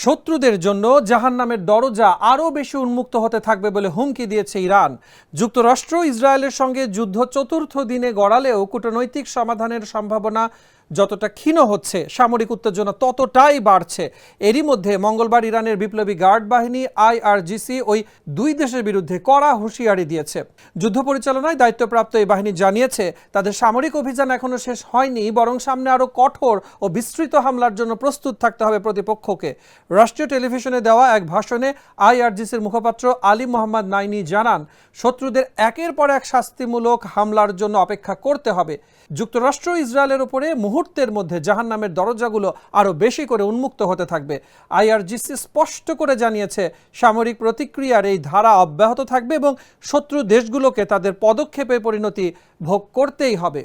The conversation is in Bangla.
শত্রুদের জন্য জাহান্নামের দরজা আরও বেশি উন্মুক্ত হতে থাকবে বলে হুমকি দিয়েছে ইরান। যুক্তরাষ্ট্র ইসরায়েলের সঙ্গে যুদ্ধ চতুর্থ দিনে গড়ালেও কূটনৈতিক সমাধানের সম্ভাবনা যতটা ক্ষীণ হচ্ছে, সামরিক উত্তেজনা ততটাই বাড়ছে। এরই মধ্যে মঙ্গলবার ইরানের বিপ্লবী গার্ড বাহিনী IRGC ওই দুই দেশের বিরুদ্ধে কড়া হুঁশিয়ারি দিয়েছে। যুদ্ধ পরিচালনায় দায়িত্বপ্রাপ্ত এই বাহিনী জানিয়েছে, তাদের সামরিক অভিযান এখনো শেষ হয়নি, বরং সামনে আরও কঠোর ও বিস্তৃত হামলার জন্য প্রস্তুত থাকতে হবে প্রতিপক্ষকে। রাষ্ট্রীয় টেলিভিশনে দেওয়া এক ভাষণে IRGCর মুখপাত্র আলী মোহাম্মদ নাইনি জানান, শত্রুদের একের পর এক শাস্তিমূলক হামলার জন্য অপেক্ষা করতে হবে। যুক্তরাষ্ট্র ইসরায়েলের উপরে মুহূর্তের মধ্যে জাহান্নামের দরজাগুলো আরও বেশি করে উন্মুক্ত হতে থাকবে। IRGC স্পষ্ট করে জানিয়েছে, সামরিক প্রতিক্রিয়ার এই ধারা অব্যাহত থাকবে এবং শত্রু দেশগুলোকে তাদের পদক্ষেপের পরিণতি ভোগ করতেই হবে।